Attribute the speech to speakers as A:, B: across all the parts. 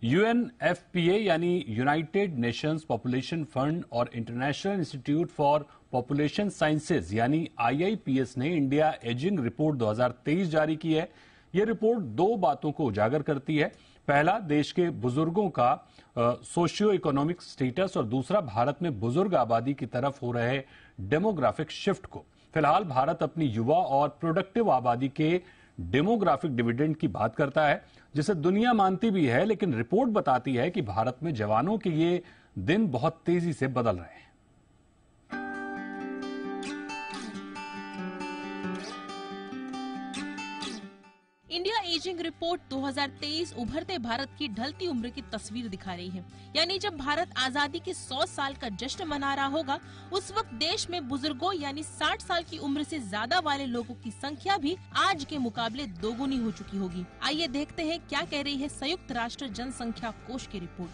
A: UNFPA यानी United Nations population fund और international institute for population sciences यानी आईआईपीएस ने इंडिया एजिंग रिपोर्ट 2023 जारी की है। यह रिपोर्ट दो बातों को उजागर करती है। पहला, देश के बुजुर्गों का सोशियो इकोनॉमिक स्टेटस और दूसरा, भारत में बुजुर्ग आबादी की तरफ हो रहे डेमोग्राफिक शिफ्ट को। फिलहाल भारत अपनी युवा और प्रोडक्टिव आबादी के डेमोग्राफिक डिविडेंड की बात करता है, जिसे दुनिया मानती भी है, लेकिन रिपोर्ट बताती है कि भारत में जवानों के ये दिन बहुत तेजी से बदल रहे हैं।
B: इंडिया एजिंग रिपोर्ट 2023 उभरते भारत की ढलती उम्र की तस्वीर दिखा रही है। यानी जब भारत आजादी के 100 साल का जश्न मना रहा होगा, उस वक्त देश में बुजुर्गों यानी 60 साल की उम्र से ज्यादा वाले लोगों की संख्या भी आज के मुकाबले दोगुनी हो चुकी होगी। आइए देखते हैं क्या कह रही है संयुक्त राष्ट्र जनसंख्या कोष की रिपोर्ट।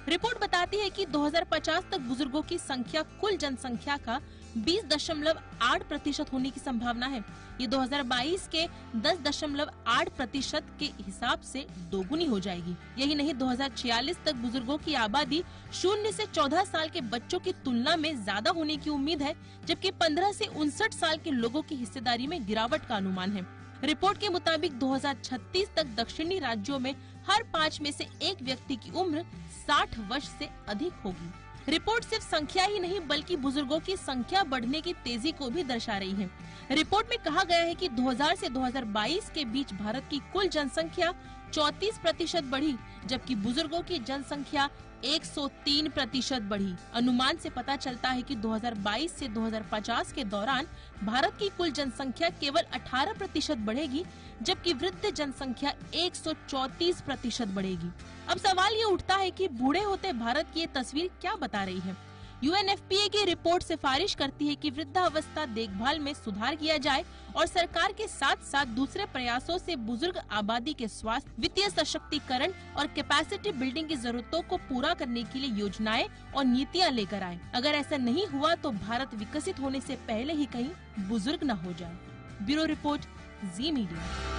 B: रिपोर्ट बताती है कि 2050 तक बुजुर्गों की संख्या कुल जनसंख्या का 20.8% होने की संभावना है। ये 2022 के 10.8% के हिसाब से दोगुनी हो जाएगी। यही नहीं, 2046 तक बुजुर्गों की आबादी 0 से 14 साल के बच्चों की तुलना में ज्यादा होने की उम्मीद है, जबकि 15 से 59 साल के लोगों की हिस्सेदारी में गिरावट का अनुमान है। रिपोर्ट के मुताबिक 2036 तक दक्षिणी राज्यों में हर 5 में से एक व्यक्ति की उम्र 60 वर्ष से अधिक होगी। रिपोर्ट सिर्फ संख्या ही नहीं बल्कि बुजुर्गों की संख्या बढ़ने की तेजी को भी दर्शा रही है। रिपोर्ट में कहा गया है कि 2000 से 2022 के बीच भारत की कुल जनसंख्या 34% बढ़ी, जबकि बुजुर्गों की जनसंख्या 103% बढ़ी। अनुमान से पता चलता है कि 2022 से 2050 के दौरान भारत की कुल जनसंख्या केवल 18% बढ़ेगी, जबकि वृद्ध जनसंख्या 134% बढ़ेगी। अब सवाल ये उठता है कि बूढ़े होते भारत की ये तस्वीर क्या बता रही है। यूएनएफपीए की रिपोर्ट सिफारिश करती है कि वृद्धावस्था देखभाल में सुधार किया जाए और सरकार के साथ साथ दूसरे प्रयासों से बुजुर्ग आबादी के स्वास्थ्य, वित्तीय सशक्तिकरण और कैपेसिटी बिल्डिंग की जरूरतों को पूरा करने के लिए योजनाएं और नीतियां लेकर आए। अगर ऐसा नहीं हुआ तो भारत विकसित होने से पहले ही कहीं बुजुर्ग न हो जाए। ब्यूरो रिपोर्ट, जी मीडिया।